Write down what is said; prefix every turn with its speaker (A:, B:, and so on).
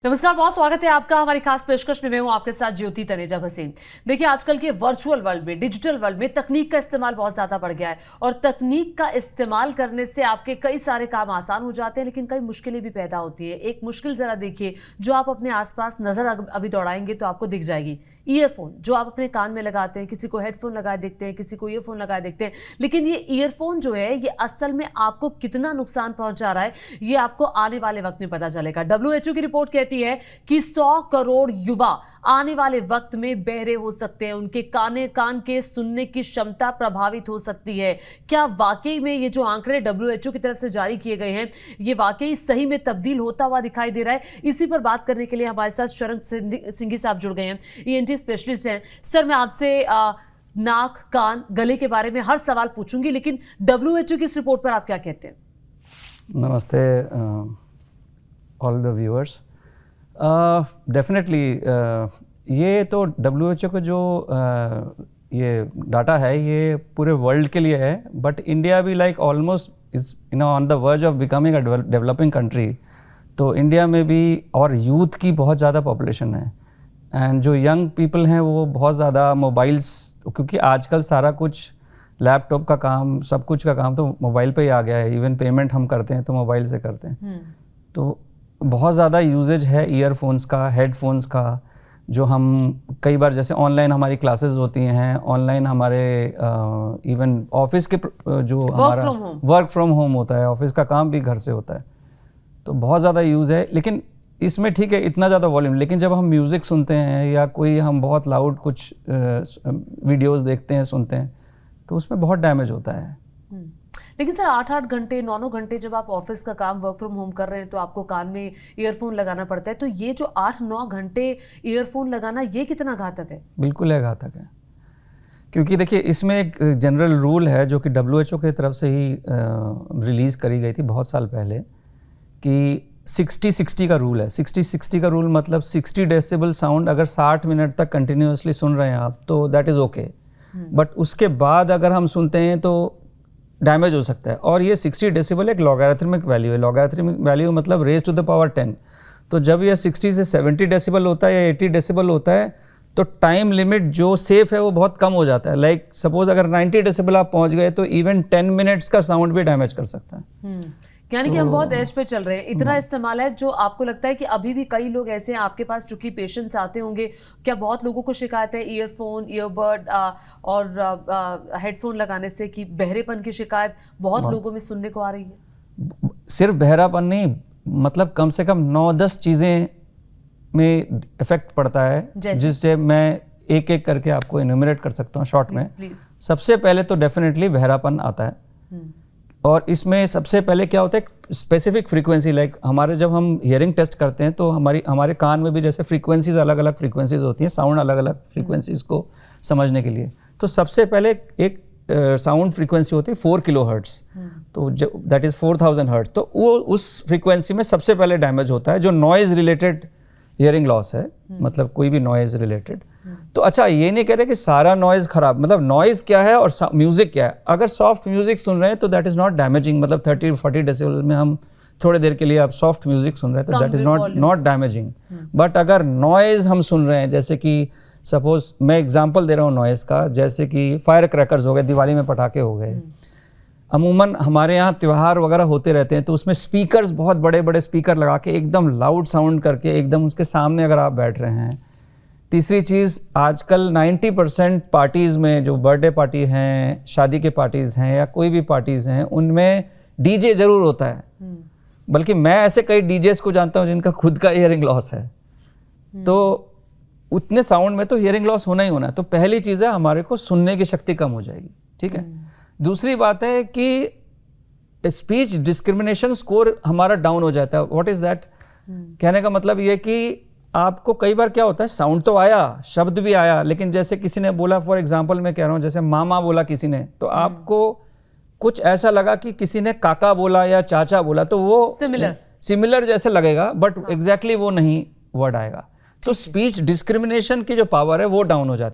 A: नमस्कार, बहुत स्वागत है आपका हमारी खास पेशकश में। मैं हूं आपके साथ ज्योति तनेजा भसीन। देखिए, आजकल के वर्चुअल वर्ल्ड में, डिजिटल वर्ल्ड में तकनीक का इस्तेमाल बहुत ज्यादा बढ़ गया है और तकनीक का इस्तेमाल करने से आपके कई सारे काम आसान हो जाते हैं, लेकिन कई मुश्किलें भी पैदा होती है। एक मुश्किल जरा देखिए जो आप अपने आसपास नजर अभी दौड़ाएंगे तो आपको दिख जाएगी। ईयरफोन जो आप अपने कान में लगाते हैं, किसी को हेडफोन लगाए देखते हैं, किसी को ईयरफोन लगाए देखते हैं, लेकिन ये ईयरफोन जो है ये असल में आपको कितना नुकसान पहुंचा रहा है ये आपको आने वाले वक्त में पता चलेगा। WHO की रिपोर्ट कहती है कि 100 करोड़ युवा आने वाले वक्त में बहरे हो सकते हैं, उनके कान के सुनने की क्षमता प्रभावित हो सकती है। क्या वाकई में ये जो आंकड़े WHO की तरफ से जारी किए गए हैं ये वाकई सही में तब्दील होता हुआ दिखाई दे रहा है? इसी पर बात करने के लिए हमारे साथ शरण सिंघी साहब जुड़ गए हैं, ENT स्पेशलिस्ट हैं। सर, मैं आपसे नाक, कान, गले के बारे में हर सवाल पूछूंगी, लेकिन WHO की इस रिपोर्ट पर आप क्या कहते हैं?
B: नमस्ते ऑल द व्यूअर्स। डेफिनेटली ये तो WHO का जो ये डाटा है ये पूरे वर्ल्ड के लिए है, बट इंडिया भी like almost is on the verge of becoming a developing country. तो इंडिया में भी और यूथ की बहुत ज़्यादा पॉपुलेशन है एंड जो यंग पीपल हैं वो बहुत ज़्यादा मोबाइल्स, क्योंकि आजकल सारा कुछ लैपटॉप का काम, सब कुछ का काम तो मोबाइल पे ही आ गया है। इवन पेमेंट हम करते हैं तो मोबाइल से करते हैं। तो बहुत ज़्यादा यूजेज है ईयरफोन्स का, हेडफोन्स का, जो हम कई बार जैसे ऑनलाइन हमारी क्लासेस होती हैं, ऑनलाइन हमारे इवन ऑफिस के जो हमारा वर्क फ्रॉम होम होता है, ऑफिस का काम भी घर से होता है, तो बहुत ज़्यादा यूज़ है। लेकिन इसमें ठीक है इतना ज़्यादा वॉल्यूम, लेकिन जब हम म्यूज़िक सुनते हैं या कोई हम बहुत लाउड कुछ वीडियोज़ देखते हैं, सुनते हैं, तो उसमें बहुत डैमेज होता है।
A: लेकिन सर 8-8 घंटे 9-9 घंटे जब आप ऑफिस का काम वर्क फ्रॉम होम कर रहे हैं तो आपको कान में ईयरफोन लगाना पड़ता है, तो ये जो 8-9 घंटे ईयरफोन लगाना ये कितना घातक है? बिल्कुल है,
B: घातक है। क्योंकि देखिए इसमें एक जनरल रूल है जो कि WHO की तरफ से ही रिलीज़ करी गई थी बहुत साल पहले, कि 60-60 का रूल है। 60-60 का रूल मतलब 60 डेसिबल साउंड अगर 60 मिनट तक कंटिन्यूसली सुन रहे हैं आप तो दैट इज़ ओके, बट उसके बाद अगर हम सुनते हैं तो डैमेज हो सकता है। और ये 60 डेसिबल एक लॉगरिथमिक वैल्यू है। लॉगरिथमिक वैल्यू मतलब रेज टू द पावर 10। तो जब ये 60 से 70 डेसिबल होता है या 80 डेसिबल होता है तो टाइम लिमिट जो सेफ है वो बहुत कम हो जाता है। लाइक सपोज अगर 90 डेसिबल आप पहुंच गए तो इवन 10 मिनट्स का साउंड भी डैमेज कर सकता है।
A: यानी कि हम बहुत एज पे चल रहे हैं, इतना इस्तेमाल है जो आपको लगता है कि अभी भी कई लोग ऐसे हैं आपके पास चूंकि पेशेंट्स आते होंगे, क्या बहुत लोगों को शिकायत है ईयरफोन, ईयरबड और हेडफोन लगाने से कि बहरेपन की शिकायत बहुत लोगों में सुनने को आ रही है?
B: सिर्फ बहरापन नहीं, मतलब कम से कम 9-10 चीज़ें में इफेक्ट पड़ता है, जिससे मैं एक एक करके आपको इन्यूमरेट कर सकता हूँ शॉर्ट में। सबसे पहले तो डेफिनेटली बहरापन आता है, और इसमें सबसे पहले क्या होता है स्पेसिफिक फ्रीक्वेंसी। लाइक हमारे जब हम हियरिंग टेस्ट करते हैं तो हमारे कान में भी जैसे फ्रीक्वेंसीज अलग अलग फ्रीक्वेंसीज होती हैं, साउंड अलग अलग फ्रीक्वेंसीज को समझने के लिए। तो सबसे पहले एक साउंड फ्रीक्वेंसी होती है 4 किलोहर्ट्ज़, तो दैट इज़ 4000 हर्ट्ज़। तो वो उस फ्रीक्वेंसी में सबसे पहले डैमेज होता है, जो नॉइज़ रिलेटेड हियरिंग लॉस है, मतलब कोई भी नॉइज़ रिलेटेड। तो अच्छा, ये नहीं कह रहे कि सारा नॉइज़ खराब, मतलब नॉइज़ क्या है और म्यूज़िक क्या है। अगर सॉफ्ट म्यूज़िक सुन रहे हैं तो दैट इज़ नॉट डैमेजिंग, मतलब 30-40 डेसिबल में हम थोड़े देर के लिए आप सॉफ्ट म्यूज़िक सुन रहे हैं तो that is not damaging. But अगर नॉइज़ हम सुन रहे हैं, जैसे कि सपोज मैं एग्जांपल दे रहा हूँ नॉइज़ का, जैसे कि फायर क्रैकर्स हो गए, दिवाली में पटाखे हो गए। अमूमन हमारे यहाँ त्यौहार वगैरह होते रहते हैं तो उसमें स्पीकर्स, बहुत बड़े बड़े स्पीकर लगा के एकदम लाउड साउंड करके एकदम उसके सामने अगर आप बैठ रहे हैं। तीसरी चीज़, आजकल 90% पार्टीज़ में, जो बर्थडे पार्टी हैं, शादी के पार्टीज़ हैं या कोई भी पार्टीज़ हैं, उनमें डीजे ज़रूर होता है। बल्कि मैं ऐसे कई डीजेस को जानता हूँ जिनका खुद का हियरिंग लॉस है। तो उतने साउंड में तो हियरिंग लॉस होना ही होना है। तो पहली चीज़ है हमारे को सुनने की शक्ति कम हो जाएगी, ठीक है। दूसरी बात है कि स्पीच डिस्क्रिमिनेशन स्कोर हमारा डाउन हो जाता है। What is that? कहने का मतलब ये कि आपको कई बार क्या होता है, साउंड तो आया, शब्द भी आया, लेकिन जैसे किसी ने बोला, फॉर एग्जांपल मैं कह रहा हूँ, जैसे मामा बोला किसी ने, तो आपको कुछ ऐसा लगा कि किसी ने काका बोला या चाचा बोला, तो वो सिमिलर जैसे लगेगा, बट एग्जैक्टली वो नहीं वर्ड आएगा। तो स्पीच डिस्क्रिमिनेशन की जो पावर है वो डाउन हो जाती है।